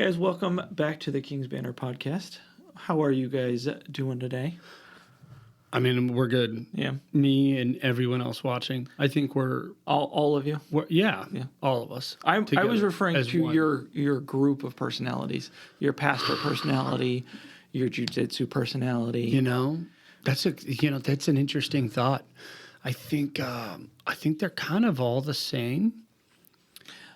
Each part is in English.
guys, welcome back to the King's Banner podcast. How are you guys doing today? I mean, we're good. Yeah. Me and everyone else watching. I think we're all of you. Yeah, all of us. I was referring to one. your group of personalities, your pastor personality, your jiu-jitsu personality. That's an interesting thought. I think they're kind of all the same,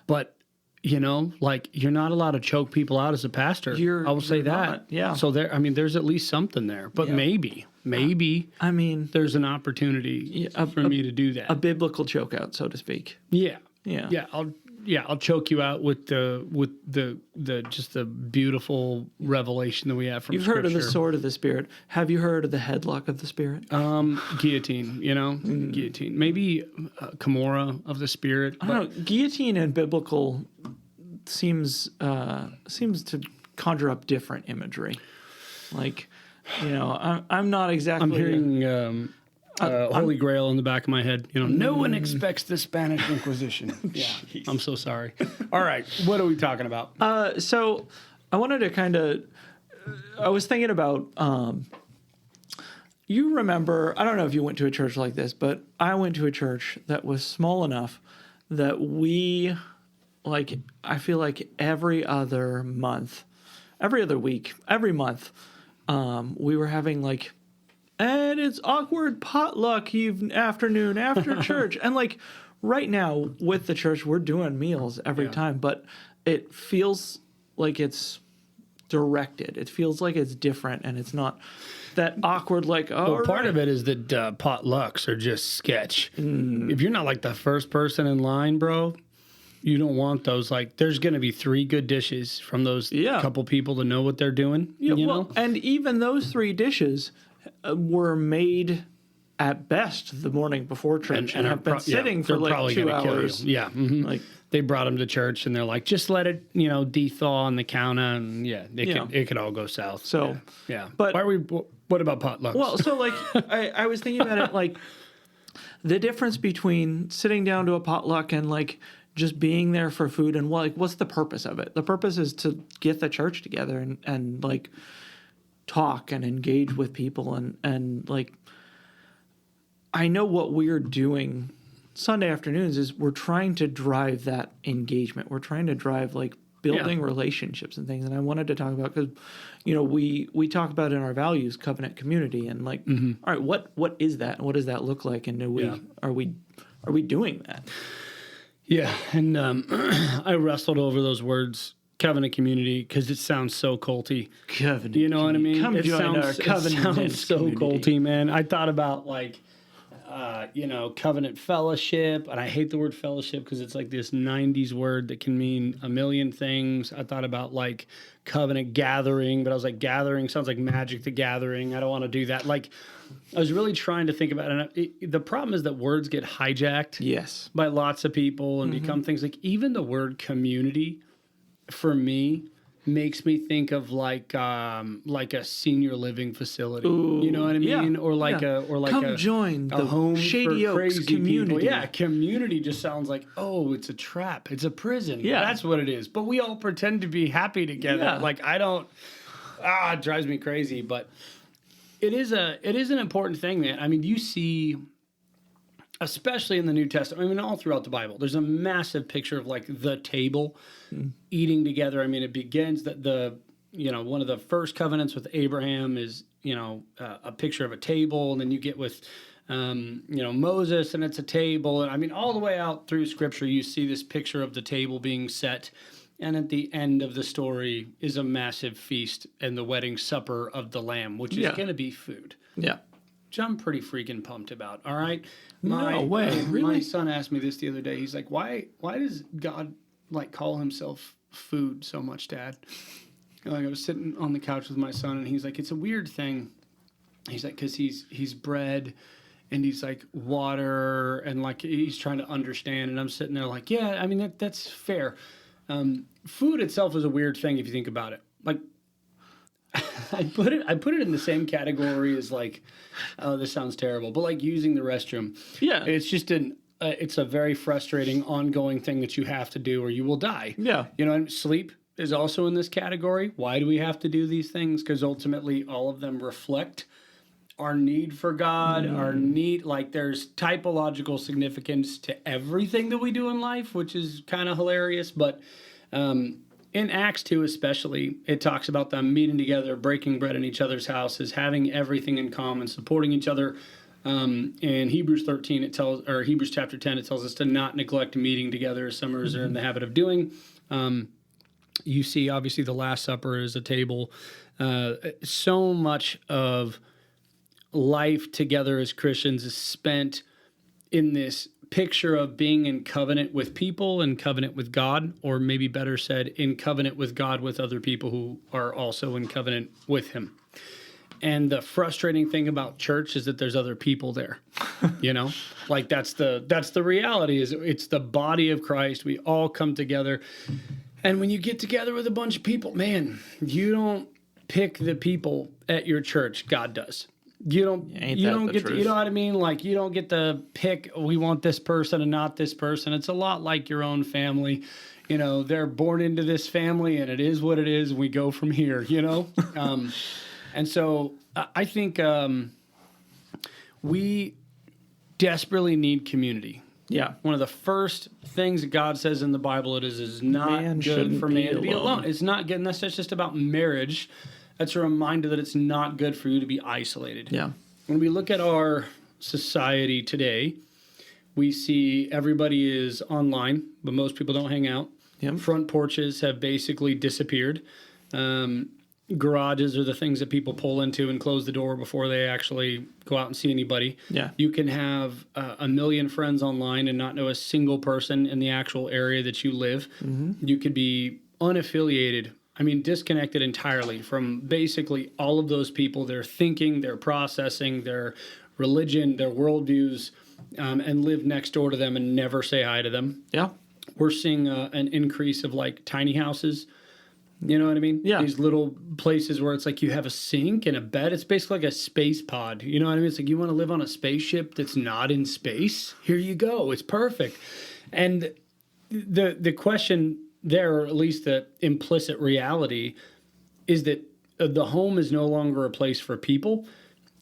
but you're not allowed to choke people out as a pastor. I will say that. Not, yeah. So there's at least something there, but maybe there's an opportunity for me to do that. A biblical chokeout, so to speak. Yeah. Yeah. I'll choke you out with the just the beautiful revelation that we have from Scripture. You've heard of the sword of the Spirit. Have you heard of the headlock of the Spirit? Guillotine, guillotine. Maybe Kimura of the Spirit. I don't know. Guillotine and biblical seems to conjure up different imagery. I'm not exactly. I'm hearing Holy Grail in the back of my head. No one expects the Spanish Inquisition. Yeah, I'm so sorry. All right, what are we talking about? So I wanted to I was thinking about, you remember, I don't know if you went to a church like this, but I went to a church that was small enough that I feel like every other week, every month, we were having and it's awkward potluck afternoon after church. And right now with the church, we're doing meals every time, but it feels like it's directed. It feels like it's different, and it's not that awkward. Part of it is that potlucks are just sketch. If you're not the first person in line, bro, you don't want those. There's going to be 3 good dishes from those couple people to know what they're doing. And even those 3 dishes were made at best the morning before church and have been sitting for 2 hours. Yeah. Mm-hmm. They brought them to church and they're like, just let it, de-thaw on the counter, and it could all go south. So, But what about potlucks? Well, so I was thinking about it, the difference between sitting down to a potluck and just being there for food, and what's the purpose of it? The purpose is to get the church together and talk and engage with people, and I know what we're doing Sunday afternoons is we're trying to drive that engagement. We're trying to drive building relationships and things. And I wanted to talk about, because we talk about in our values covenant community, and all right, what is that, and what does that look like, and are we doing that? Yeah, and I wrestled over those words, covenant community, because it sounds so culty. Covenant, you know what I mean? Come join our covenant. It sounds so culty, man. I thought about covenant fellowship, and I hate the word fellowship because it's this 90s word that can mean a million things. I thought about covenant gathering, but I was gathering sounds like Magic the Gathering. I don't want to do that. I was really trying to think about it, and the problem is that words get hijacked by lots of people and become things even the word community for me makes me think of a senior living facility. Ooh, you know what I mean? Yeah. Or come join the home Shady for Oaks community. People. Yeah, community just sounds it's a trap. It's a prison. Yeah. That's what it is. But we all pretend to be happy together. Yeah. It drives me crazy, but it is an important thing, man. I mean, you see, especially in the New Testament, all throughout the Bible, there's a massive picture of the table eating together. I mean, it begins that one of the first covenants with Abraham is, a picture of a table, and then you get with, Moses, and it's a table. And all the way out through Scripture, you see this picture of the table being set. And at the end of the story is a massive feast and the wedding supper of the Lamb, which is going to be food. Yeah. Which I'm pretty freaking pumped about. All right. No way. Really? My son asked me this the other day. He's like, why does God call himself food so much, Dad? I was sitting on the couch with my son, and he's like, it's a weird thing. He's like, because he's bread, and he's water, and he's trying to understand. And I'm sitting there that's fair. Food itself is a weird thing if you think about it. I put it in the same category as oh, this sounds terrible, but using the restroom. Yeah. It's just it's a very frustrating ongoing thing that you have to do or you will die. Yeah. And sleep is also in this category. Why do we have to do these things? Because ultimately all of them reflect our need for God, our need, like there's typological significance to everything that we do in life, which is kind of hilarious. But in Acts 2 especially, it talks about them meeting together, breaking bread in each other's houses, having everything in common, supporting each other. In Hebrews 13, Hebrews chapter 10, it tells us to not neglect meeting together as some are in the habit of doing. You see, obviously, the Last Supper is a table. So much of life together as Christians is spent in this picture of being in covenant with people and covenant with God, or maybe better said, in covenant with God with other people who are also in covenant with him. And the frustrating thing about church is that there's other people there, you know, like that's the reality is it's the body of Christ. We all come together. And when you get together with a bunch of people, man, you don't pick the people at your church. God does. You don't get to, you know what I mean? Like you don't get to pick, we want this person and not this person. It's a lot like your own family. You know, they're born into this family and it is what it is. And we go from here, you know? And so I think we desperately need community. Yeah. One of the first things that God says in the Bible, it is not good for man to be alone. It's not good. And that's just about marriage. That's a reminder that it's not good for you to be isolated. Yeah. When we look at our society today, we see everybody is online, but most people don't hang out. Yep. Front porches have basically disappeared. Garages are the things that people pull into and close the door before they actually go out and see anybody. Yeah. You can have a million friends online and not know a single person in the actual area that you live. Mm-hmm. You could be unaffiliated, disconnected entirely from basically all of those people, their thinking, their processing, their religion, their worldviews, and live next door to them and never say hi to them. Yeah. We're seeing an increase of like tiny houses. You know what I mean? Yeah. These little places where it's like you have a sink and a bed. It's basically like a space pod. You know what I mean? It's like you want to live on a spaceship that's not in space? Here you go. It's perfect. And the question there, or at least the implicit reality, is that the home is no longer a place for people.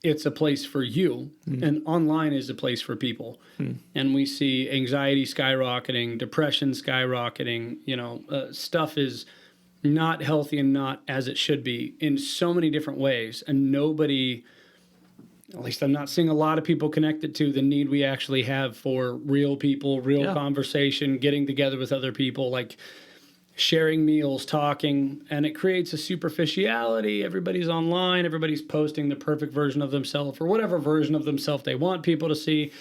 It's a place for you. And online is a place for people. And we see anxiety skyrocketing, depression skyrocketing. Stuff is not healthy and not as it should be in so many different ways. And nobody, at least I'm not seeing a lot of people connected to the need we actually have for real people, real conversation, getting together with other people, like sharing meals, talking. And it creates a superficiality. Everybody's online. Everybody's posting the perfect version of themselves or whatever version of themselves they want people to see.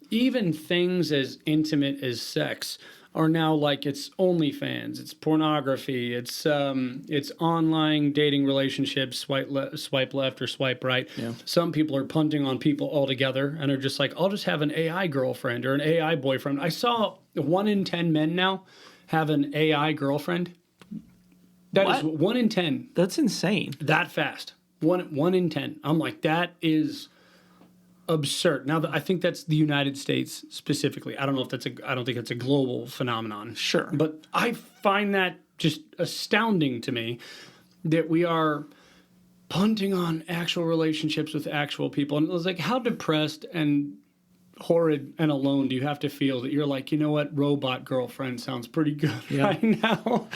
Even things as intimate as sex are now like it's OnlyFans, it's pornography, it's online dating relationships, swipe left or swipe right. Yeah. Some people are punting on people altogether and are just like, I'll just have an AI girlfriend or an AI boyfriend. I saw 1 in 10 men now have an AI girlfriend. That is 1 in 10. That's insane. That fast. One in 10. I'm like, that is absurd. Now, I think that's the United States specifically. I don't know if I don't think it's a global phenomenon. Sure. But I find that just astounding to me that we are punting on actual relationships with actual people. And it was like, how depressed and horrid and alone do you have to feel that you're like, you know what, robot girlfriend sounds pretty good right now.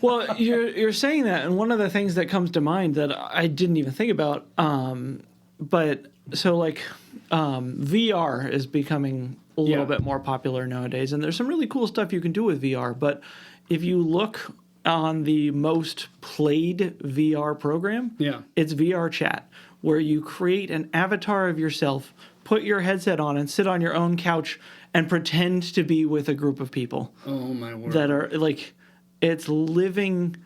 Well, you're saying that, and one of the things that comes to mind that I didn't even think about, but so like VR is becoming a little bit more popular nowadays, and there's some really cool stuff you can do with VR. But if you look on the most played VR program, it's VR chat, where you create an avatar of yourself, put your headset on, and sit on your own couch and pretend to be with a group of people. Oh my word! That are like, it's living.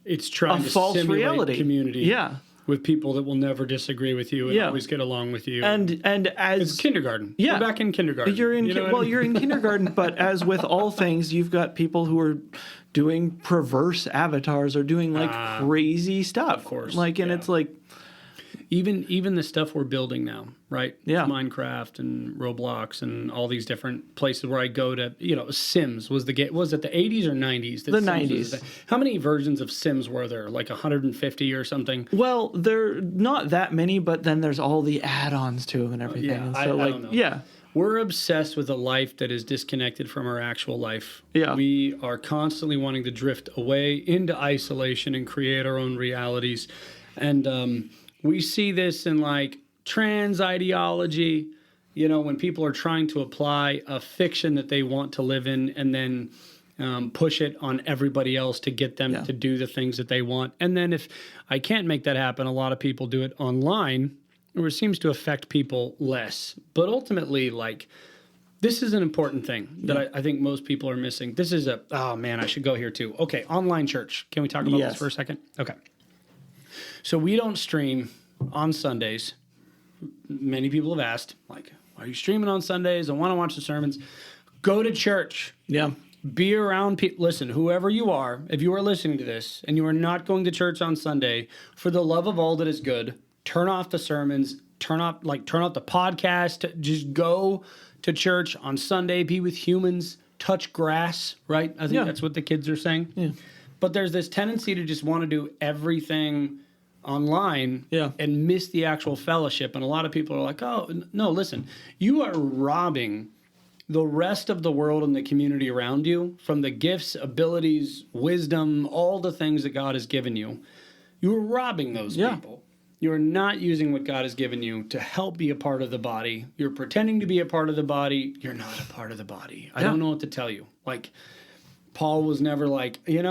It's trying a to false simulate reality. Community. Yeah. With people that will never disagree with you and always get along with you. And as it's kindergarten. Yeah. We're back in kindergarten. You're in you're in kindergarten, but as with all things, you've got people who are doing perverse avatars or doing like crazy stuff. Of course. Like, and it's like, even the stuff we're building now, right? Yeah. Minecraft and Roblox and all these different places where I go to, Sims was it the 80s or 90s? The 90s. How many versions of Sims were there? Like 150 or something? Well, there are not that many, but then there's all the add-ons to them and everything. Yeah, And I so don't know. Yeah. We're obsessed with a life that is disconnected from our actual life. Yeah. We are constantly wanting to drift away into isolation and create our own realities. And we see this in like trans ideology, when people are trying to apply a fiction that they want to live in and then push it on everybody else to get them to do the things that they want. And then if I can't make that happen, a lot of people do it online, where it seems to affect people less. But ultimately, like, this is an important thing that I think most people are missing. This is oh man, I should go here too. Okay, online church. Can we talk about this for a second? Okay. So we don't stream on Sundays. Many people have asked, like, are you streaming on Sundays? I want to watch the sermons. Go to church. Yeah. Be around people. Listen, whoever you are, if you are listening to this and you are not going to church on Sunday, for the love of all that is good, turn off the sermons, turn off the podcast, just go to church on Sunday, be with humans, touch grass, right? I think that's what the kids are saying. Yeah. But there's this tendency to just want to do everything online and miss the actual fellowship. And a lot of people are like, oh, no, listen, you are robbing the rest of the world and the community around you from the gifts, abilities, wisdom, all the things that God has given you. You're robbing those people. You're not using what God has given you to help be a part of the body. You're pretending to be a part of the body. You're not a part of the body. I don't know what to tell you. Like, Paul was never like, it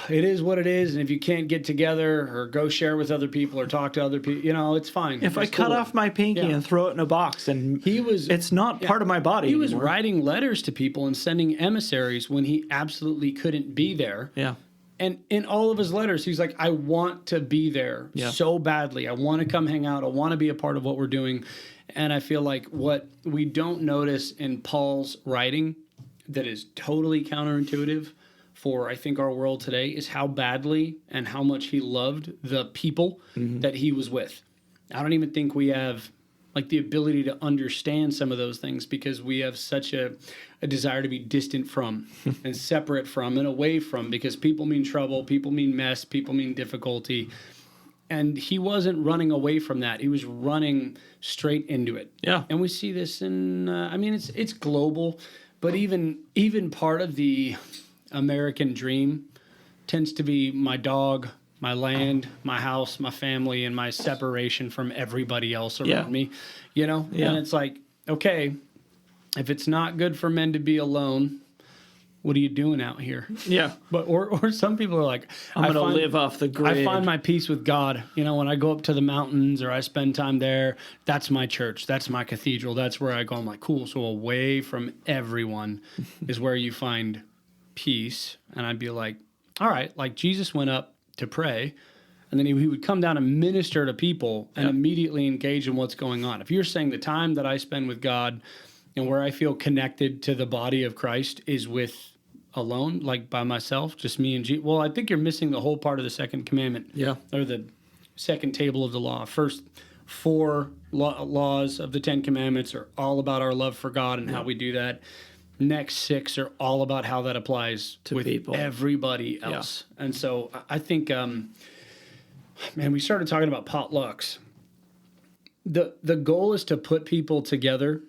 is what it is, and if you can't get together or go share with other people or talk to other people, it's fine. If I cut off my pinky and throw it in a box, and it's not part of my body He anymore. was writing letters to people and sending emissaries when he absolutely couldn't be there. Yeah. And in all of his letters, he's like, I want to be there so badly. I want to come hang out. I want to be a part of what we're doing. And I feel like what we don't notice in Paul's writing that is totally counterintuitive for, I think, our world today is how badly and how much he loved the people that he was with. I don't even think we have like the ability to understand some of those things because we have such a desire to be distant from and separate from and away from, because people mean trouble, people mean mess, people mean difficulty. And he wasn't running away from that. He was running straight into it. Yeah. And we see this in, it's global, but even part of the American dream tends to be my dog, my land, my house, my family, and my separation from everybody else around me, And it's like, okay, if it's not good for men to be alone, what are you doing out here? Yeah. But or some people are like, I'm going to live off the grid. I find my peace with God. When I go up to the mountains or I spend time there, that's my church. That's my cathedral. That's where I go. I'm like, cool. So away from everyone is where you find peace. And I'd be like, all right, like Jesus went up to pray, and then he would come down and minister to people and immediately engage in what's going on. If you're saying the time that I spend with God and where I feel connected to the body of Christ is with alone, like by myself, just me and Jesus, well, I think you're missing the whole part of the second commandment. Yeah. Or the second table of the law. First 4 laws of the 10 commandments are all about our love for God and how we do that. Next 6 are all about how that applies to with people. Everybody else. Yeah. And so I think, we started talking about potlucks. The goal is to put people together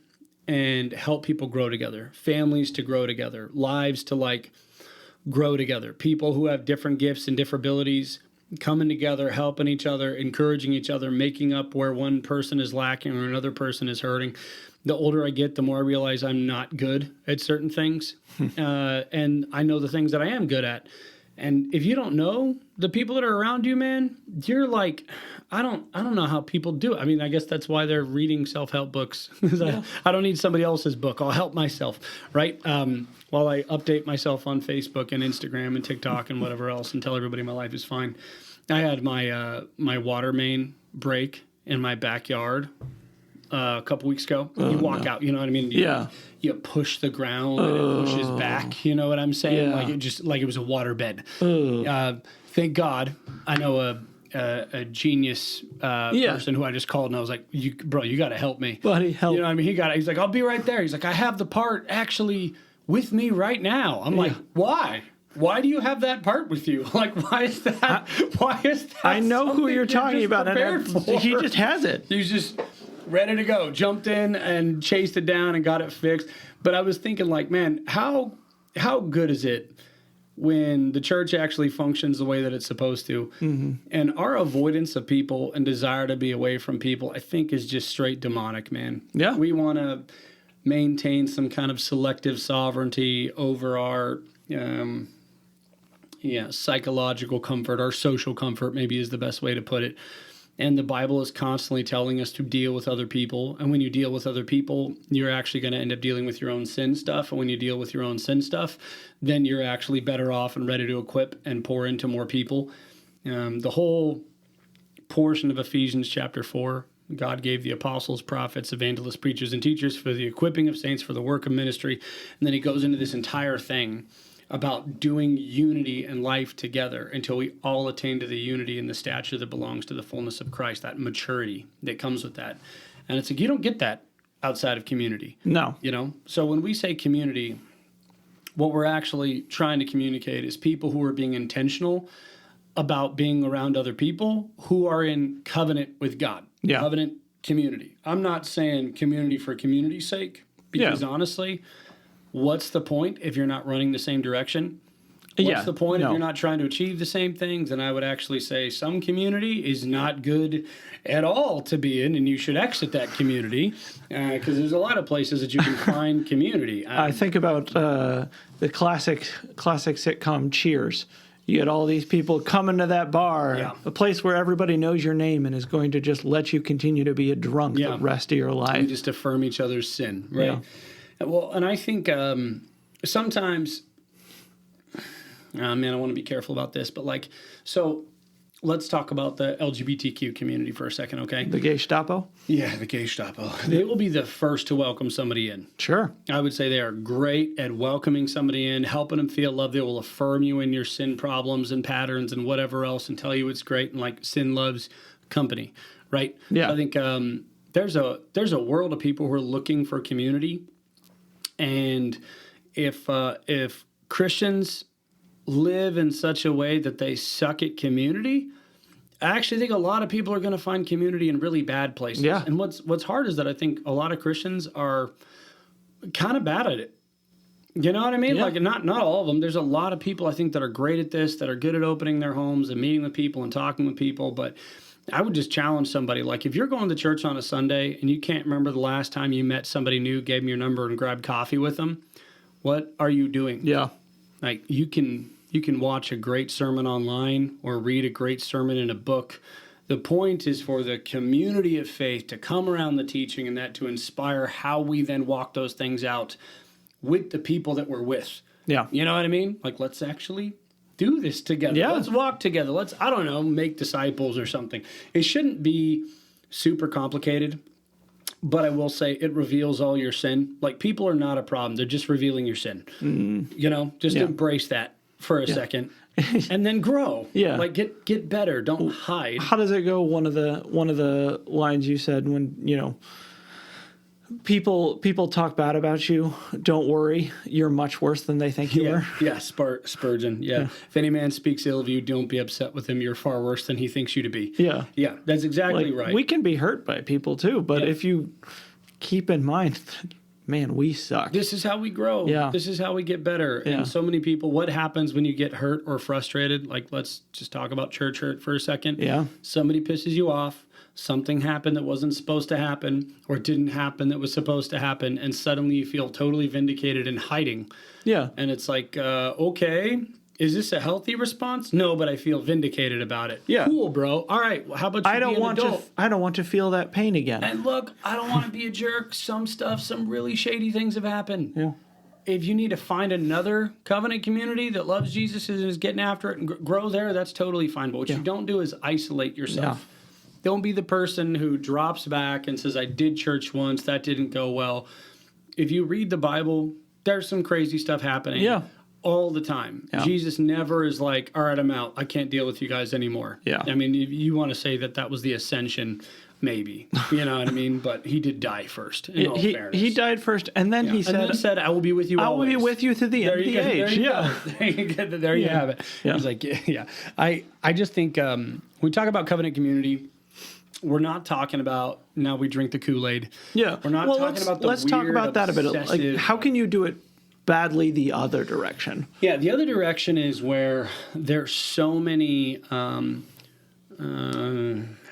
and help people grow together, families to grow together, lives to grow together, people who have different gifts and different abilities coming together, helping each other, encouraging each other, making up where one person is lacking or another person is hurting. The older I get, the more I realize I'm not good at certain things. And I know the things that I am good at. And if you don't know the people that are around you, man, you're like, I don't know how people do it. I mean, I guess that's why they're reading self-help books. I don't need somebody else's book. I'll help myself, right? While I update myself on Facebook and Instagram and TikTok and whatever else and tell everybody my life is fine. I had my water main break in my backyard a couple weeks ago. You walk out, you know what I mean? You push the ground and it pushes back. You know what I'm saying? Like it was a water bed. Thank God I know a genius person who I just called, and I was like, bro, you got to help me. Buddy, help. You know what I mean? He's like, I'll be right there. He's like, I have the part actually with me right now. I'm like, why? Why do you have that part with you? Like, why is that? I know who you're talking about. And he just has it. He's just ready to go. Jumped in and chased it down and got it fixed. But I was thinking, like, man, how good is it when the church actually functions the way that it's supposed to? Mm-hmm. And our avoidance of people and desire to be away from people, I think, is just straight demonic, man. Yeah. We want to maintain some kind of selective sovereignty over our psychological comfort, our social comfort, maybe is the best way to put it. And the Bible is constantly telling us to deal with other people. And when you deal with other people, you're actually going to end up dealing with your own sin stuff. And when you deal with your own sin stuff, then you're actually better off and ready to equip and pour into more people. The whole portion of Ephesians chapter 4, God gave the apostles, prophets, evangelists, preachers, and teachers for the equipping of saints for the work of ministry. And then he goes into this entire thing about doing unity and life together until we all attain to the unity and the stature that belongs to the fullness of Christ, that maturity that comes with that. And it's like, you don't get that outside of community. No. You know? So when we say community, what we're actually trying to communicate is people who are being intentional about being around other people who are in covenant with God. Yeah. Covenant community. I'm not saying community for community's sake, because honestly, what's the point if you're not running the same direction? What's the point if you're not trying to achieve the same things? And I would actually say some community is not good at all to be in, and you should exit that community, because there's a lot of places that you can find community. I think about the classic sitcom Cheers. You get all these people coming to that bar, a place where everybody knows your name and is going to just let you continue to be a drunk the rest of your life. You just affirm each other's sin, right? Yeah. Well, and I think sometimes, man, I want to be careful about this, but like, so let's talk about the LGBTQ community for a second, okay? The Gestapo? Yeah, the Gestapo. They will be the first to welcome somebody in. Sure. I would say they are great at welcoming somebody in, helping them feel loved. They will affirm you in your sin problems and patterns and whatever else and tell you it's great, and like sin loves company, right? Yeah. I think there's a world of people who are looking for community. And if Christians live in such a way that they suck at community, I actually think a lot of people are going to find community in really bad places. Yeah. And what's hard is that I think a lot of Christians are kind of bad at it. You know what I mean? Yeah. Like, not all of them. There's a lot of people I think that are great at this, that are good at opening their homes and meeting with people and talking with people, but I would just challenge somebody, like, if you're going to church on a Sunday and you can't remember the last time you met somebody new, gave them your number, and grabbed coffee with them, what are you doing? Yeah. Like, you can watch a great sermon online or read a great sermon in a book. The point is for the community of faith to come around the teaching and that to inspire how we then walk those things out with the people that we're with. Yeah. You know what I mean? Like, let's actually do this together. Yeah. Let's walk together. Let's, I don't know, make disciples or something. It shouldn't be super complicated, but I will say it reveals all your sin. Like, people are not a problem. They're just revealing your sin. You know, just embrace that for a second and then grow. Yeah. Like, get better. Don't hide. How does it go? One of the lines you said when, you know, people talk bad about you, don't worry, you're much worse than they think you are. Yeah, Spurgeon. Yeah. If any man speaks ill of you, don't be upset with him. You're far worse than he thinks you to be. Yeah. Yeah, that's exactly right. We can be hurt by people too, but if you keep in mind, man, we suck. This is how we grow. Yeah. This is how we get better. Yeah. And so many people, what happens when you get hurt or frustrated? Like, let's just talk about church hurt for a second. Yeah. Somebody pisses you off. Something happened that wasn't supposed to happen, or didn't happen that was supposed to happen, and suddenly you feel totally vindicated and hiding. Yeah. And it's like, okay, is this a healthy response? No, but I feel vindicated about it. Yeah. Cool, bro. All right, well, how about you I don't be an want adult? I don't want to feel that pain again. And look, I don't want to be a jerk. Some really shady things have happened. Yeah. If you need to find another covenant community that loves Jesus and is getting after it and grow there, that's totally fine. But what you don't do is isolate yourself. Yeah. Don't be the person who drops back and says, I did church once, that didn't go well. If you read the Bible, there's some crazy stuff happening. Yeah. all the time. Yeah. Jesus never is like, all right, I'm out. I can't deal with you guys anymore. Yeah. I mean, if you want to say that was the ascension, maybe. You know what I mean? But he did die first, in all fairness. He died first, and then he said, I will be with you I always. will be with you to the end of the age. There you have it. Yeah. He's like, yeah. I just think when we talk about covenant community, we're not talking about now we drink the Kool-Aid. Yeah. We're not talking about the let's talk about that a bit. Like, obsessive- how can you do it badly the other direction? Yeah, the other direction is where there's so many.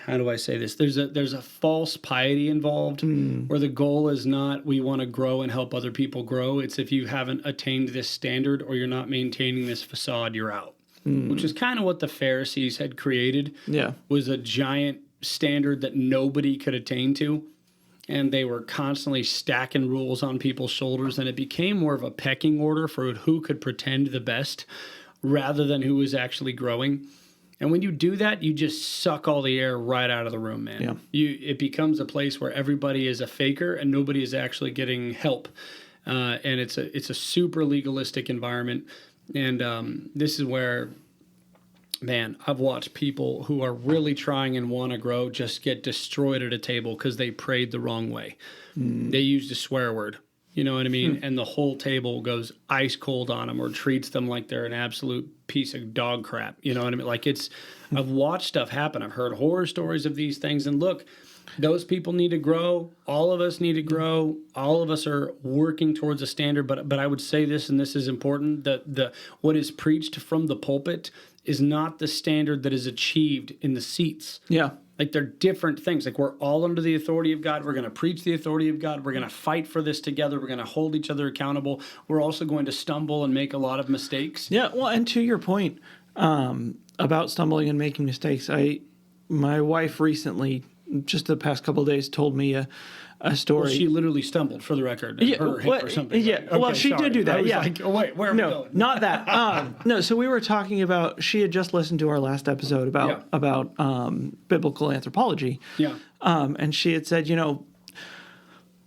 How do I say this? There's a false piety involved, where the goal is not we want to grow and help other people grow. It's if you haven't attained this standard or you're not maintaining this facade, you're out. Which is kind of what the Pharisees had created. Yeah. Was a giant standard that nobody could attain to. And they were constantly stacking rules on people's shoulders, and it became more of a pecking order for who could pretend the best rather than who was actually growing. And when you do that, you just suck all the air right out of the room, man. Yeah. It becomes a place where everybody is a faker and nobody is actually getting help. And it's a super legalistic environment. And this is where, man, I've watched people who are really trying and want to grow just get destroyed at a table because they prayed the wrong way. They used a swear word. You know what I mean? And the whole table goes ice cold on them or treats them like they're an absolute piece of dog crap. You know what I mean? Like I've watched stuff happen. I've heard horror stories of these things. And look, those people need to grow. All of us need to grow. All of us are working towards a standard. But I would say this, and this is important, that what is preached from the pulpit is not the standard that is achieved in the seats. Yeah. Like they're different things. Like we're all under the authority of God. We're going to preach the authority of God. We're going to fight for this together. We're going to hold each other accountable. We're also going to stumble and make a lot of mistakes. Yeah. Well, and to your point about stumbling and making mistakes, my wife recently, just the past couple of days, told me a story. Well, she literally stumbled, for the record, and hurt her hip or something. Yeah. Right? Okay, well, she did do that. I was yeah. like, oh, wait, where are we going? Not that. No. So we were talking about. She had just listened to our last episode about biblical anthropology. Yeah. And she had said,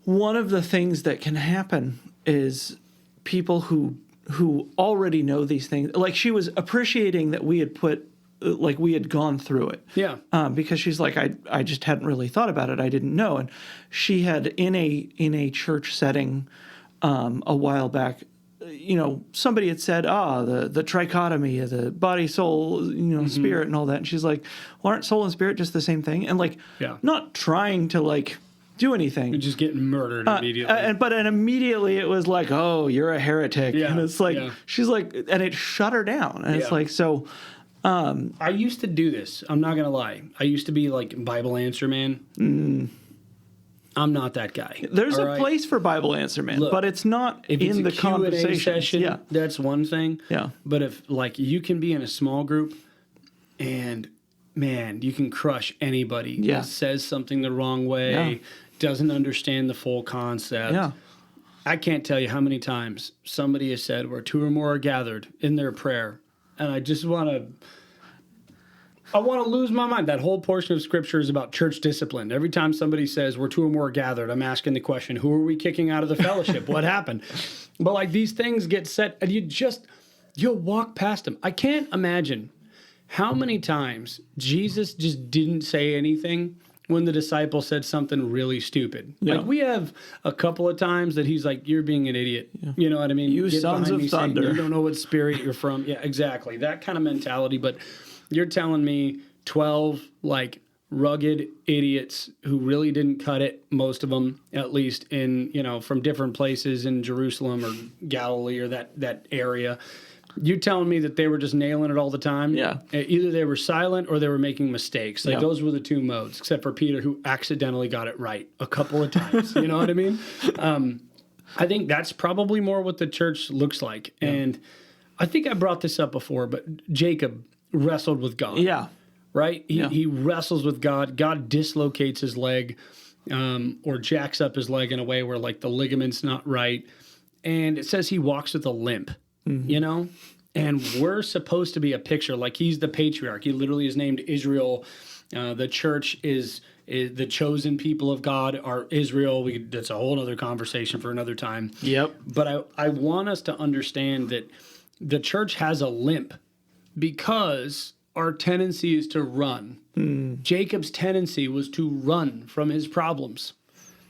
one of the things that can happen is people who already know these things. Like she was appreciating that we had gone through it. Yeah. Because she's like, I just hadn't really thought about it. I didn't know. And she had in a church setting a while back, somebody had said, the trichotomy of the body, soul, spirit and all that. And she's like, well, aren't soul and spirit just the same thing? And not trying to do anything. You're just getting murdered immediately. But immediately it was like, oh, you're a heretic. Yeah. And it's like, she's like, and it shut her down. And it's like, so... I used to do this. I'm not going to lie. I used to be like Bible Answer Man. I'm not that guy. There's a place for Bible Answer Man, but it's not in the conversation session. Yeah. That's one thing. Yeah. But if you can be in a small group and man, you can crush anybody that says something the wrong way, doesn't understand the full concept. Yeah. I can't tell you how many times somebody has said where two or more are gathered in their prayer. And I just want to lose my mind. That whole portion of Scripture is about church discipline. Every time somebody says we're two or more gathered, I'm asking the question, who are we kicking out of the fellowship? What happened? But these things get set, and you'll walk past them. I can't imagine how many times Jesus just didn't say anything when the disciple said something really stupid. Yeah. We have a couple of times that he's like, you're being an idiot. Yeah. You know what I mean? You Get sons behind of me, Satan. thunder. You don't know what spirit you're from. Yeah, exactly. That kind of mentality. But you're telling me 12, rugged idiots who really didn't cut it, most of them, at least from different places in Jerusalem or Galilee or that area. You telling me that they were just nailing it all the time? Yeah. Either they were silent or they were making mistakes. Those were the two modes, except for Peter, who accidentally got it right a couple of times. You know what I mean? I think that's probably more what the church looks like. Yeah. And I think I brought this up before, but Jacob wrestled with God. Yeah. Right? He wrestles with God. God dislocates his leg or jacks up his leg in a way where the ligament's not right. And it says he walks with a limp. Mm-hmm. And we're supposed to be a picture. He's the patriarch. He literally is named Israel. The church is the chosen people of God are Israel. That's a whole other conversation for another time. Yep. But I want us to understand that the church has a limp because our tendency is to run. Jacob's tendency was to run from his problems.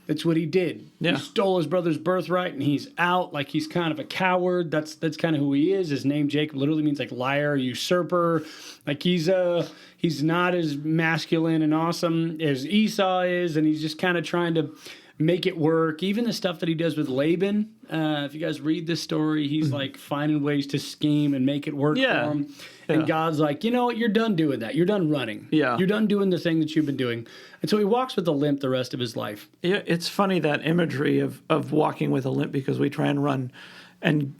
That's what he did. Yeah. He stole his brother's birthright, and he's out like he's kind of a coward. That's kind of who he is. His name Jacob literally means like liar, usurper. Like he's not as masculine and awesome as Esau is, and he's just kind of trying to make it work. Even the stuff that he does with Laban, if you guys read this story, he's like finding ways to scheme and make it work for him. And God's like, you know what? You're done doing that. You're done running. Yeah. You're done doing the thing that you've been doing. And so he walks with a limp the rest of his life. Yeah, it's funny, that imagery of walking with a limp, because we try and run, and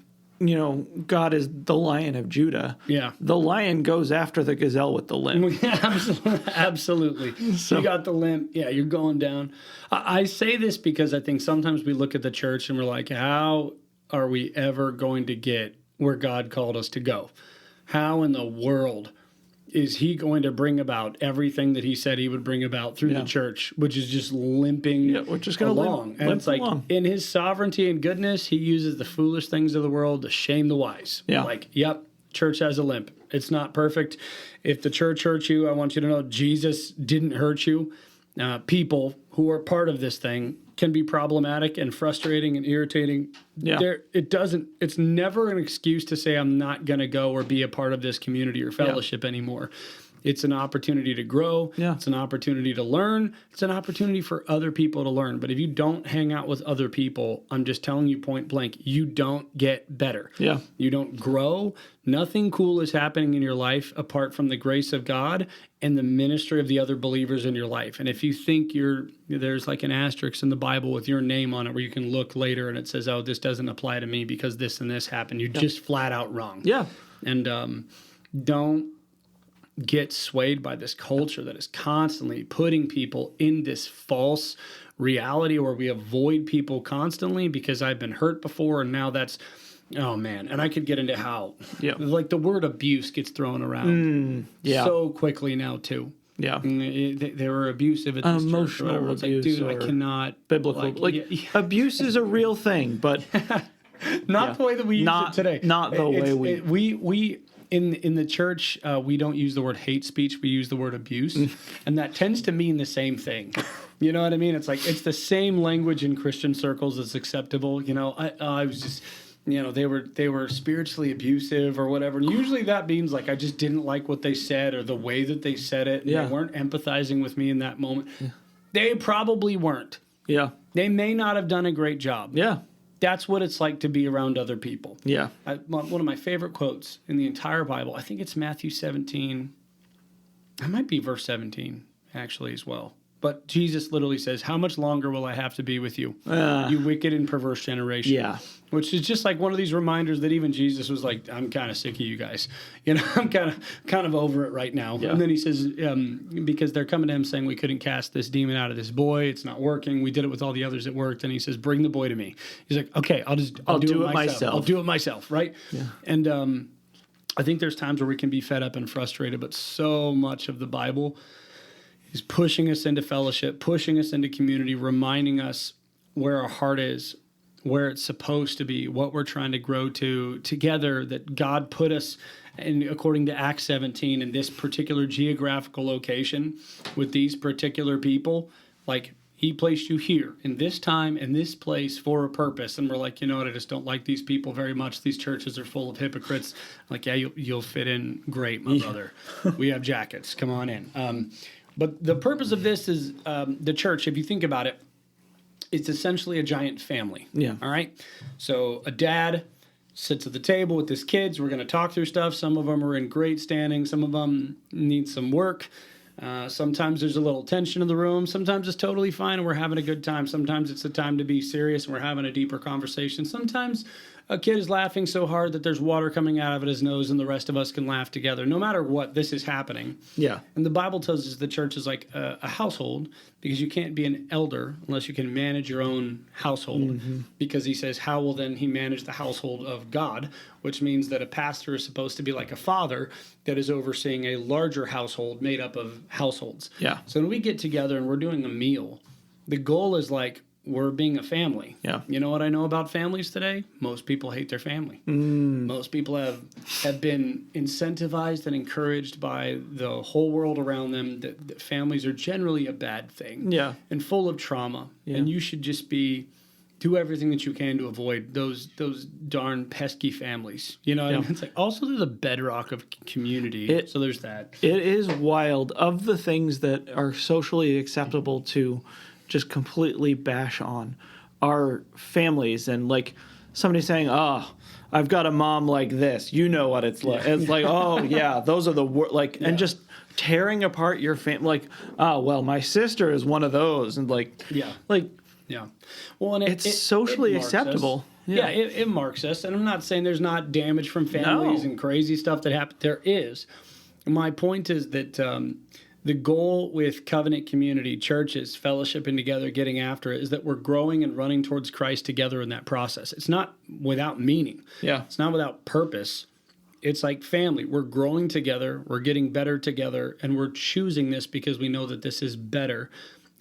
God is the Lion of Judah. Yeah. The lion goes after the gazelle with the limp. Absolutely. You got the limp. Yeah, you're going down. I say this because I think sometimes we look at the church and we're like, how are we ever going to get where God called us to go? How in the world is he going to bring about everything that he said he would bring about through the church, which is just limping we're just gonna along? limp And it's like, along. in his sovereignty and goodness, he uses the foolish things of the world to shame the wise. Yeah. Like, yep, church has a limp. It's not perfect. If the church hurt you, I want you to know Jesus didn't hurt you. People who are part of this thing can be problematic and frustrating and irritating. Yeah. It's never an excuse to say I'm not going to go or be a part of this community or fellowship anymore. It's an opportunity to grow. Yeah. It's an opportunity to learn. It's an opportunity for other people to learn. But if you don't hang out with other people, I'm just telling you point blank, you don't get better. Yeah. You don't grow. Nothing cool is happening in your life apart from the grace of God and the ministry of the other believers in your life. And if you think there's like an asterisk in the Bible with your name on it where you can look later and it says, oh, this doesn't apply to me because this and this happened, you're just flat out wrong. Yeah. And don't get swayed by this culture that is constantly putting people in this false reality where we avoid people constantly because I've been hurt before, and now that's, oh man. And I could get into how like the word abuse gets thrown around so quickly now too. Yeah. They were abusive at this emotional church or it's abuse, like, dude, I or cannot biblical abuse is a real thing, but not the way that we use it today. Not the way we in the church, we don't use the word hate speech. We use the word abuse, and that tends to mean the same thing. You know what I mean? It's like it's the same language in Christian circles that's acceptable. I was just, they were spiritually abusive or whatever. And usually that means like I just didn't like what they said or the way that they said it. And they weren't empathizing with me in that moment. Yeah. They probably weren't. Yeah. They may not have done a great job. Yeah. That's what it's like to be around other people. Yeah. One of my favorite quotes in the entire Bible, I think it's Matthew 17. It might be verse 17, actually, as well. But Jesus literally says, how much longer will I have to be with you, you wicked and perverse generation? Yeah. Which is just like one of these reminders that even Jesus was like, I'm kind of sick of you guys. I'm kind of over it right now. Yeah. And then he says, because they're coming to him saying we couldn't cast this demon out of this boy. It's not working. We did it with all the others. It worked. And he says, bring the boy to me. He's like, okay, I'll do it myself. I'll do it myself. Right. Yeah. And I think there's times where we can be fed up and frustrated, but so much of the Bible is pushing us into fellowship, pushing us into community, reminding us where our heart is, where it's supposed to be, what we're trying to grow to together, that God put us in, according to Acts 17, in this particular geographical location with these particular people. Like, he placed you here in this time, in this place for a purpose. And we're like, you know what? I just don't like these people very much. These churches are full of hypocrites. Like, yeah, you'll fit in great, my brother. We have jackets. Come on in. But the purpose of this is the church, if you think about it, it's essentially a giant family. Yeah. All right? So a dad sits at the table with his kids. We're going to talk through stuff. Some of them are in great standing. Some of them need some work. Sometimes there's a little tension in the room. Sometimes it's totally fine and we're having a good time. Sometimes it's a time to be serious and we're having a deeper conversation. Sometimes a kid is laughing so hard that there's water coming out of his nose and the rest of us can laugh together. No matter what, this is happening. Yeah. And the Bible tells us the church is like a household because you can't be an elder unless you can manage your own household. Mm-hmm. Because he says, how will then he manage the household of God? Which means that a pastor is supposed to be like a father that is overseeing a larger household made up of households. Yeah. So when we get together and we're doing a meal, the goal is like, we're being a family. Yeah. You know what I know about families today? Most people hate their family. Most people have been incentivized and encouraged by the whole world around them that families are generally a bad thing. Yeah. And full of trauma. Yeah. And you should just do everything that you can to avoid those darn pesky families. You know what I mean? It's like also they're the bedrock of community. So there's that. It is wild. Of the things that are socially acceptable to just completely bash on are families, and like somebody saying, "Oh, I've got a mom like this." You know what it's like. It's like, "Oh yeah, those are the and just tearing apart your family. Like, oh well, my sister is one of those," and like, Yeah. Well, and it's socially acceptable. Yeah, it marks us. And I'm not saying there's not damage from families and crazy stuff that happens. There is. My point is that the goal with covenant community, churches, fellowshipping together, getting after it, is that we're growing and running towards Christ together in that process. It's not without meaning. Yeah. It's not without purpose. It's like family. We're growing together. We're getting better together. And we're choosing this because we know that this is better.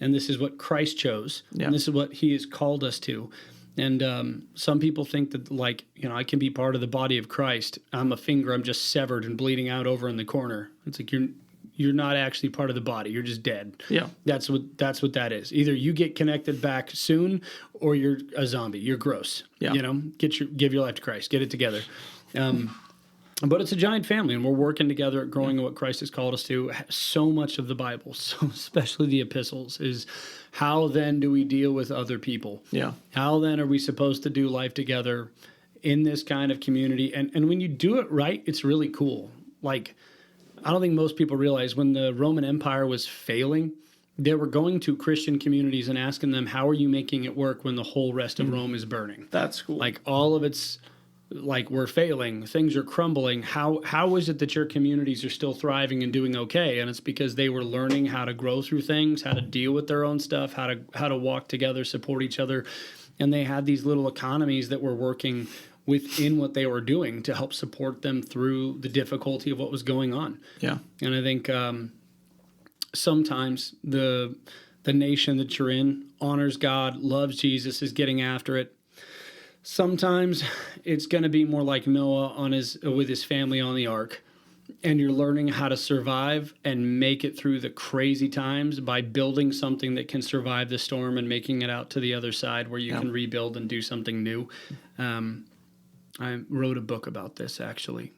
And this is what Christ chose. Yeah. And this is what he has called us to. And some people think that, like, you know, I can be part of the body of Christ. I'm a finger. I'm just severed and bleeding out over in the corner. It's like you're not actually part of the body. You're just dead. Yeah. That's what that is. Either you get connected back soon or you're a zombie. You're gross. Yeah. You know, give your life to Christ. Get it together. But it's a giant family, and we're working together at growing what Christ has called us to. So much of the Bible, so especially the epistles, is how then do we deal with other people? Yeah. How then are we supposed to do life together in this kind of community? And when you do it right, it's really cool. Like, I don't think most people realize when the Roman Empire was failing, they were going to Christian communities and asking them, how are you making it work when the whole rest of Rome is burning? That's cool. Like, all of it's... like, we're failing, things are crumbling. How is it that your communities are still thriving and doing okay? And it's because they were learning how to grow through things, how to deal with their own stuff, how to walk together, support each other. And they had these little economies that were working within what they were doing to help support them through the difficulty of what was going on. Yeah. And I think sometimes the nation that you're in honors God, loves Jesus, is getting after it. Sometimes it's going to be more like Noah with his family on the ark, and you're learning how to survive and make it through the crazy times by building something that can survive the storm and making it out to the other side where you can rebuild and do something new. I wrote a book about this, actually.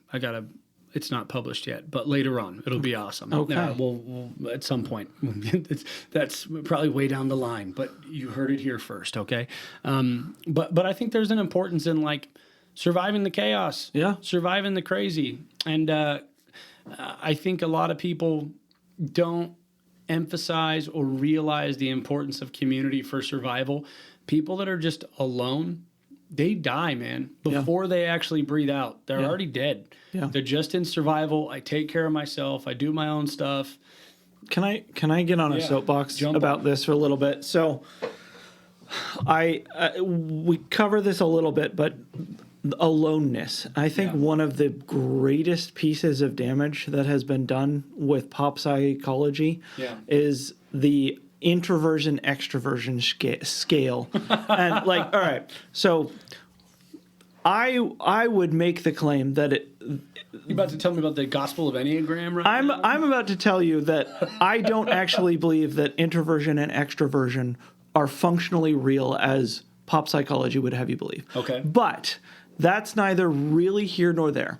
It's not published yet, but later on, it'll be awesome. Okay. We'll at some point. That's probably way down the line, but you heard it here first, okay? But I think there's an importance in, like, surviving the chaos. Yeah. Surviving the crazy. And I think a lot of people don't emphasize or realize the importance of community for survival. People that are just alone, they die, man, before they actually breathe out. They're already dead. Yeah. They're just in survival. I take care of myself. I do my own stuff. Can I get on a soapbox about this for a little bit? So we cover this a little bit, but aloneness. I think one of the greatest pieces of damage that has been done with pop psychology is the introversion extroversion scale. And, like, all right, so I would make the claim that you about to tell me about the gospel of Enneagram right now? I'm about to tell you that I don't actually believe that introversion and extroversion are functionally real as pop psychology would have you believe. Okay. But that's neither really here nor there.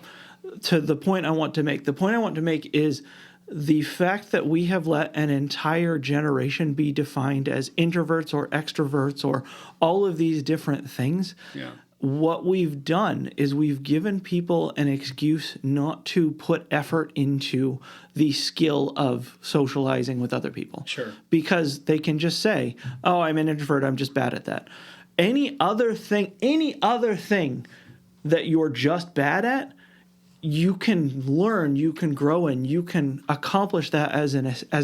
To the point I want to make. The point I want to make is the fact that we have let an entire generation be defined as introverts or extroverts or all of these different things. Yeah. What we've done is we've given people an excuse not to put effort into the skill of socializing with other people. Sure. Because they can just say, "Oh, I'm an introvert. I'm just bad at that." Any other thing that you're just bad at, you can learn, you can grow in, you can accomplish that as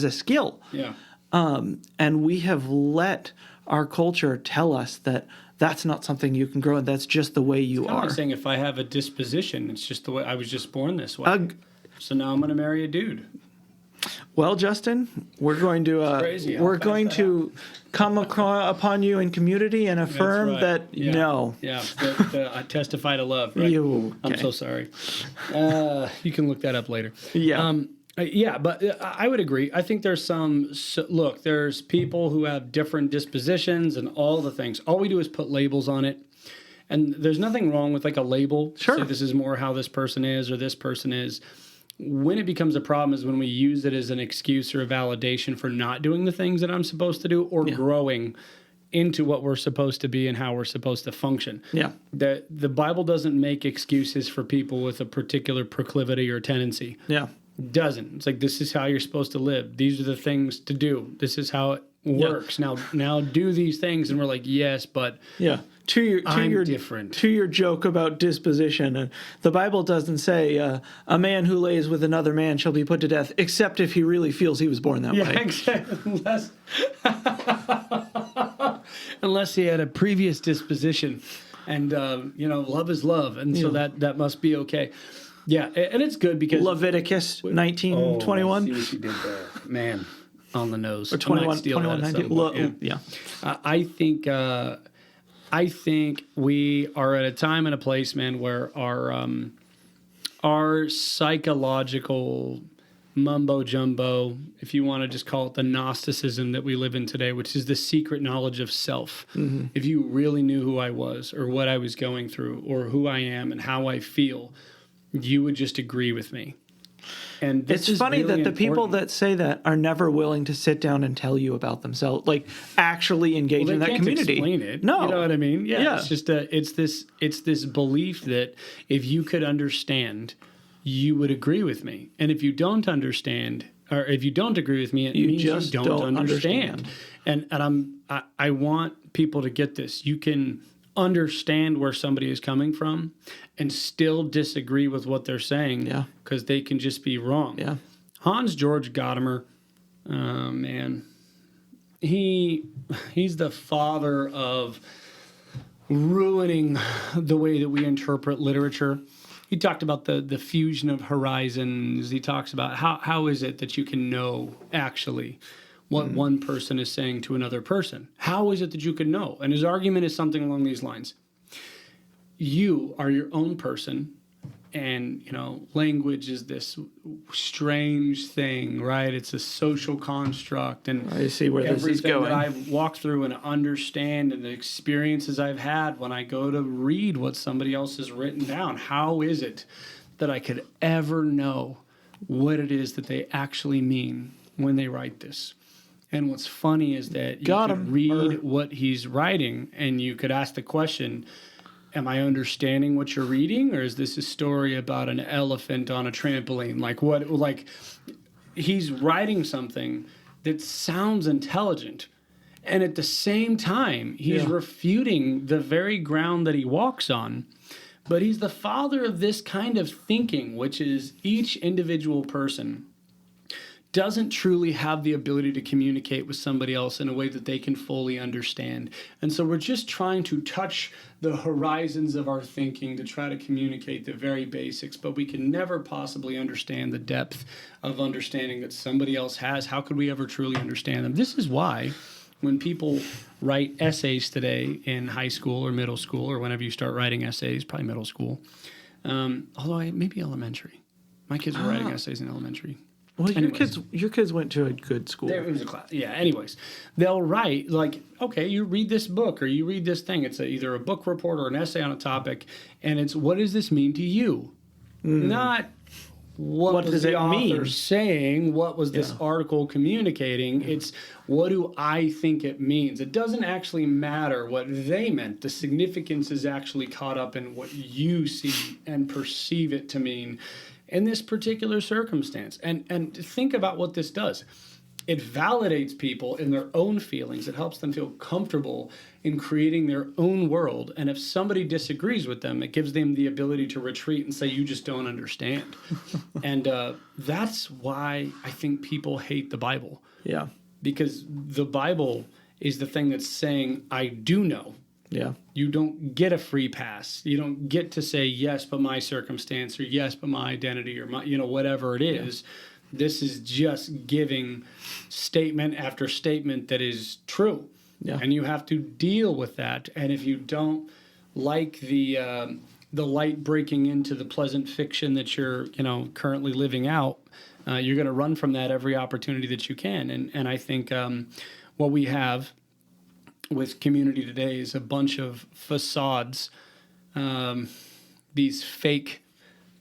a skill. Yeah. And we have let our culture tell us that that's not something you can grow in. That's just the way you are. I'm saying if I have a disposition, it's just the way I was just born this way. So now I'm going to marry a dude. Well, Justin, we're going to crazy how we're fast going that to come upon you in community and affirm right. that Yeah. no. Yeah, I testify to love, right? I'm Okay. so sorry. You can look that up later. Yeah. Yeah, but I would agree. I think there's look, there's people who have different dispositions and all the things. All we do is put labels on it. And there's nothing wrong with like a label. Sure. Say this is more how this person is or this person is. When it becomes a problem is when we use it as an excuse or a validation for not doing the things that I'm supposed to do or growing into what we're supposed to be and how we're supposed to function. Yeah. The Bible doesn't make excuses for people with a particular proclivity or tendency. Yeah. It doesn't. It's like, this is how you're supposed to live. These are the things to do. This is how it works. Now do these things. And we're like, yes, but Yeah. I'm different. To your joke about disposition, the Bible doesn't say a man who lays with another man shall be put to death, except if he really feels he was born that way. Exactly. Unless he had a previous disposition, and love is love, and so that must be okay. Yeah, and it's good because Leviticus 19:21 see what you did there, man, on the nose. or 21:19. Yeah. I think we are at a time and a place, man, where our psychological mumbo jumbo, if you want to just call it the Gnosticism that we live in today, which is the secret knowledge of self. Mm-hmm. If you really knew who I was or what I was going through or who I am and how I feel, you would just agree with me. And it's funny really that the people that say that are never willing to sit down and tell you about themselves, like actually engage in that community. Explain it. No, you know what I mean? Yeah. It's just it's this belief that if you could understand, you would agree with me, and if you don't understand, or if you don't agree with me, it means just you don't understand. And I want people to get this. You can understand where somebody is coming from and still disagree with what they're saying because they can just be wrong. Yeah. Hans Georg Gadamer, man, he's the father of ruining the way that we interpret literature. He talked about the fusion of horizons. He talks about how is it that you can know actually what one person is saying to another person. How is it that you can know? And his argument is something along these lines. You are your own person, and language is this strange thing, right? It's a social construct, and I see where this is going. Everything that I've walked through and understand, and the experiences I've had when I go to read what somebody else has written down. How is it that I could ever know what it is that they actually mean when they write this? And what's funny is that you could read what he's writing and you could ask the question, am I understanding what you're reading? Or is this a story about an elephant on a trampoline? Like he's writing something that sounds intelligent. And at the same time, he's refuting the very ground that he walks on. But he's the father of this kind of thinking, which is each individual person doesn't truly have the ability to communicate with somebody else in a way that they can fully understand. And so we're just trying to touch the horizons of our thinking to try to communicate the very basics, but we can never possibly understand the depth of understanding that somebody else has. How could we ever truly understand them? This is why when people write essays today in high school or middle school, or whenever you start writing essays, probably middle school, although maybe elementary. My kids were writing essays in elementary. Well, your kids went to a good school. It was a class. Yeah, anyways. They'll write, like, okay, you read this book or you read this thing. It's either a book report or an essay on a topic, and it's, what does this mean to you? Not what does the author saying, what was this article communicating. It's, what do I think it means? It doesn't actually matter what they meant. The significance is actually caught up in what you see and perceive it to mean in this particular circumstance. And think about what this does. It validates people in their own feelings. It helps them feel comfortable in creating their own world. And if somebody disagrees with them, it gives them the ability to retreat and say, you just don't understand. And that's why I think people hate the Bible. Yeah. Because the Bible is the thing that's saying, I do know. Yeah. You don't get a free pass. You don't get to say yes, but my circumstance, or yes, but my identity, or my, whatever it is. This is just giving statement after statement that is true. Yeah. And you have to deal with that. And if you don't like the light breaking into the pleasant fiction that you're, currently living out, you're going to run from that every opportunity that you can. And I think what we have with community today is a bunch of facades, these fake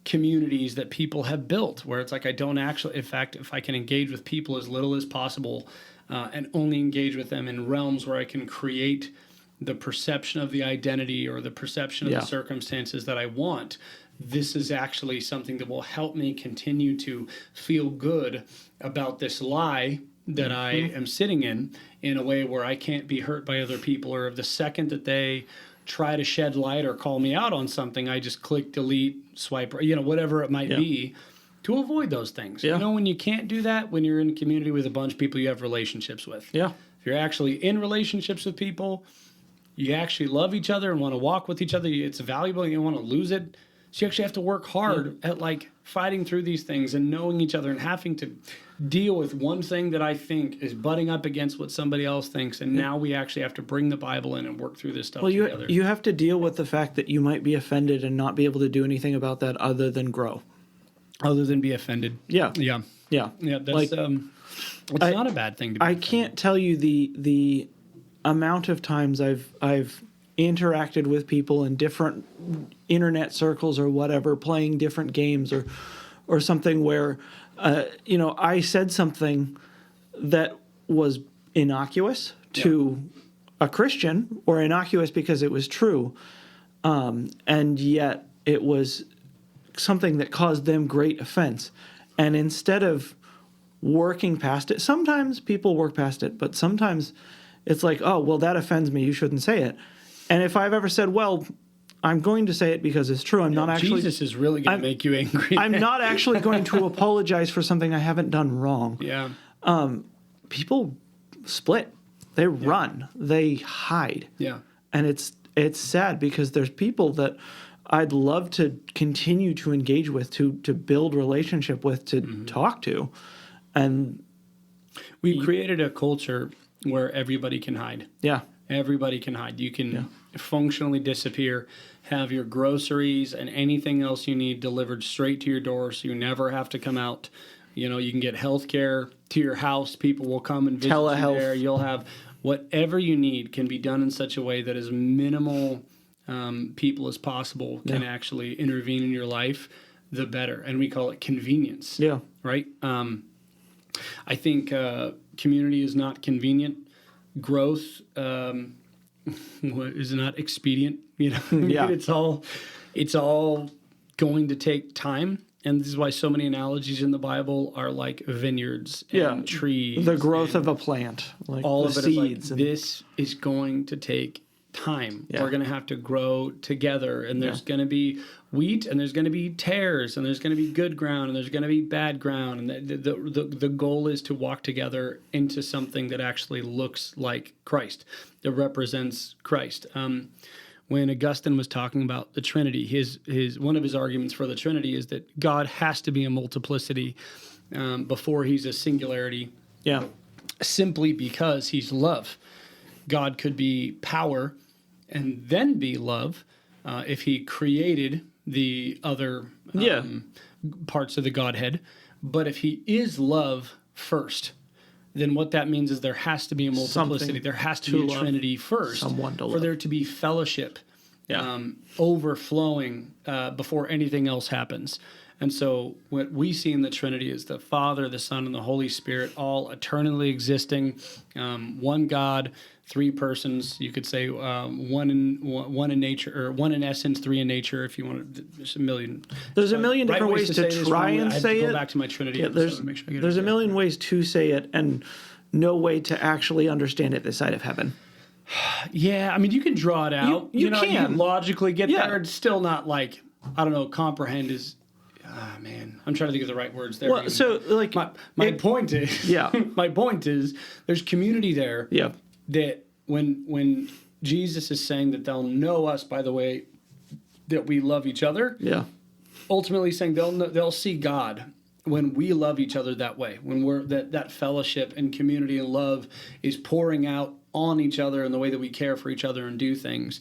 communities that people have built, where it's like, I don't actually, in fact, if I can engage with people as little as possible, and only engage with them in realms where I can create the perception of the identity or the perception of the circumstances that I want, this is actually something that will help me continue to feel good about this lie that I am sitting in a way where I can't be hurt by other people, or if the second that they try to shed light or call me out on something, I just click delete, swipe, whatever it might be, to avoid those things. When you can't do that, when you're in a community with a bunch of people you have relationships with. If you're actually in relationships with people, you actually love each other and want to walk with each other, it's valuable, and you don't want to lose it. So you actually have to work hard at fighting through these things and knowing each other and having to deal with one thing that I think is butting up against what somebody else thinks. And now we actually have to bring the Bible in and work through this stuff together. You have to deal with the fact that you might be offended and not be able to do anything about that other than grow. Other than be offended. Yeah. That's it's not a bad thing to be I offended. can't tell you the amount of times I've interacted with people in different internet circles or whatever, playing different games or something where I said something that was innocuous to a Christian, or innocuous because it was true, and yet it was something that caused them great offense. And instead of working past it, sometimes people work past it, but sometimes it's like, oh, well, that offends me, you shouldn't say it. And if I've ever said, well, I'm going to say it because it's true, I'm not actually... Jesus is really going to make you angry. I'm not actually going to apologize for something I haven't done wrong. People split. They run. They hide. And it's sad, because there's people that I'd love to continue to engage with, to build relationship with, to talk to. And we've created a culture where everybody can hide. Everybody can hide. You can functionally disappear, have your groceries and anything else you need delivered straight to your door, so you never have to come out. You can get health care to your house. People will come and visit you there. You'll have whatever you need can be done in such a way that as minimal people as possible can actually intervene in your life, the better. And we call it convenience. Right? I think community is not convenient. Growth is not expedient. It's all going to take time. And this is why so many analogies in the Bible are like vineyards and trees. The growth of a plant, like all the of it seeds. Is like, this is going to take time. We're going to have to grow together, and there's going to be wheat, and there's going to be tares, and there's going to be good ground, and there's going to be bad ground. And the goal is to walk together into something that actually looks like Christ, that represents Christ. When Augustine was talking about the Trinity, his one of his arguments for the Trinity is that God has to be a multiplicity before he's a singularity. Simply because he's love. God could be power and then be love if he created the other parts of the Godhead. But if he is love first, then what that means is there has to be a multiplicity. There has to be a Trinity first for there to be fellowship overflowing before anything else happens. And so what we see in the Trinity is the Father, the Son, and the Holy Spirit all eternally existing, one God, three persons. You could say one in nature, or one in essence, three in nature. If you want to, there's a million. There's a million different ways to try and say it. Go back to my Trinity. There's a million ways to say it, and no way to actually understand it this side of heaven. Yeah, I mean, you can draw it out. You can. You can logically get there. It's still not like, I don't know, comprehend is. Man, I'm trying to think of the right words there. Well, so like my point is, my point is, there's community there. That when Jesus is saying that they'll know us by the way that we love each other. Ultimately saying they'll see God when we love each other that way, when we're that fellowship and community and love is pouring out on each other in the way that we care for each other and do things,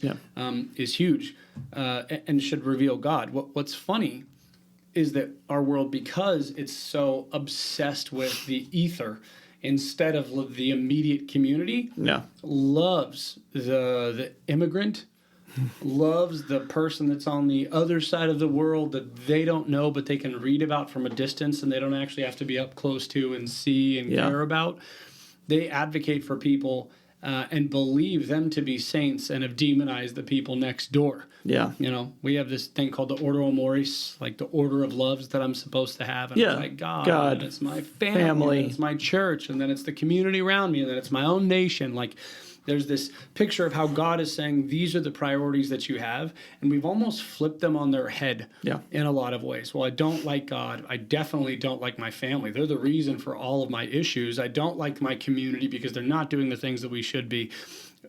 is huge, and should reveal God. What's funny is that our world, because it's so obsessed with the ether instead of the immediate community, loves the immigrant, loves the person that's on the other side of the world that they don't know, but they can read about from a distance and they don't actually have to be up close to and see and care about. They advocate for people and believe them to be saints and have demonized the people next door. Yeah. You know, we have this thing called the Ordo Amoris, like the order of loves that I'm supposed to have. And it's like God, and it's my family, and it's my church, and then it's the community around me, and then it's my own nation. Like, there's this picture of how God is saying, these are the priorities that you have. And we've almost flipped them on their head in a lot of ways. Well, I don't like God. I definitely don't like my family. They're the reason for all of my issues. I don't like my community because they're not doing the things that we should be.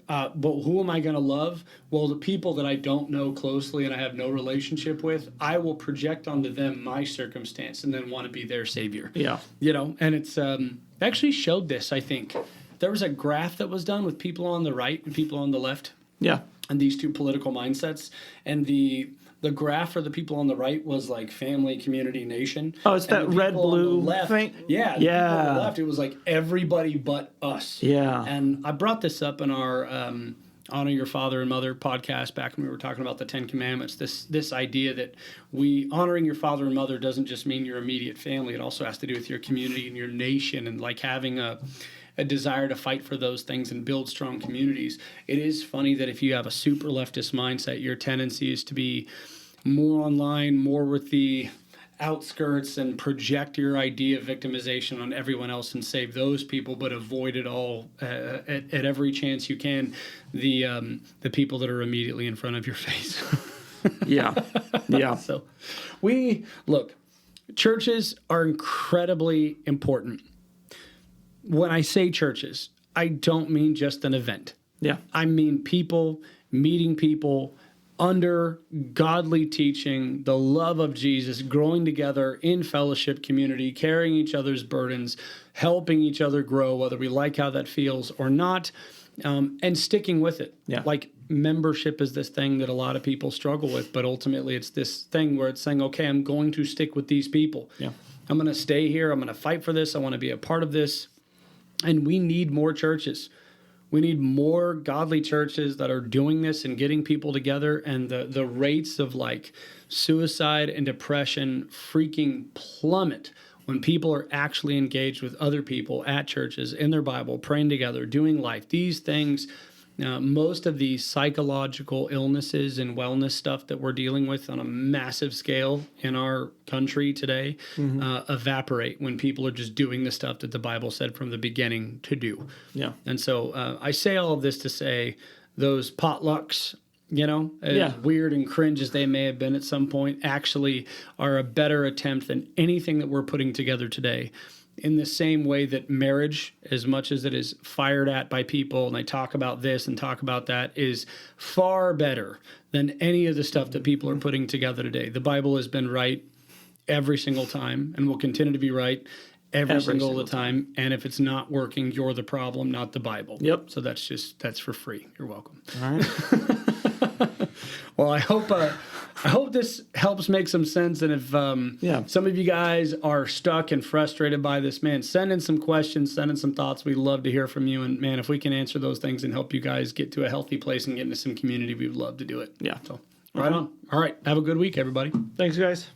But who am I going to love? Well, the people that I don't know closely and I have no relationship with, I will project onto them my circumstance and then want to be their savior. Yeah. You know, and it's actually showed this, I think. There was a graph that was done with people on the right and people on the left. Yeah. And these two political mindsets. And the graph for the people on the right was like family, community, nation. Oh, it's that red, blue thing? Yeah. The people on the left, it was like everybody but us. Yeah. And I brought this up in our Honor Your Father and Mother podcast back when we were talking about the 10 Commandments. This idea that honoring your father and mother doesn't just mean your immediate family. It also has to do with your community and your nation and like having a desire to fight for those things and build strong communities. It is funny that if you have a super leftist mindset, your tendency is to be more online, more with the outskirts and project your idea of victimization on everyone else and save those people, but avoid it all at every chance you can, the people that are immediately in front of your face. Yeah. So look, churches are incredibly important. When I say churches, I don't mean just an event. Yeah. I mean people, meeting people under godly teaching, the love of Jesus, growing together in fellowship community, carrying each other's burdens, helping each other grow, whether we like how that feels or not, and sticking with it. Yeah. Like membership is this thing that a lot of people struggle with, but ultimately it's this thing where it's saying, okay, I'm going to stick with these people. Yeah. I'm going to stay here. I'm going to fight for this. I want to be a part of this. And we need more churches. We need more godly churches that are doing this and getting people together. And the rates of like suicide and depression freaking plummet when people are actually engaged with other people at churches, in their Bible, praying together, doing life. These things, most of the psychological illnesses and wellness stuff that we're dealing with on a massive scale in our country today evaporate when people are just doing the stuff that the Bible said from the beginning to do. Yeah. And so I say all of this to say those potlucks, as weird and cringe as they may have been at some point, actually are a better attempt than anything that we're putting together today. In the same way that marriage, as much as it is fired at by people, and they talk about this and talk about that, is far better than any of the stuff that people are putting together today. The Bible has been right every single time and will continue to be right every single time. And if it's not working, you're the problem, not the Bible. Yep. So that's for free. You're welcome. All right. Well, I hope this helps make some sense. And if some of you guys are stuck and frustrated by this, man, send in some questions, send in some thoughts. We'd love to hear from you. And man, if we can answer those things and help you guys get to a healthy place and get into some community, we would love to do it. Yeah. So right on. All right. Have a good week, everybody. Thanks, guys.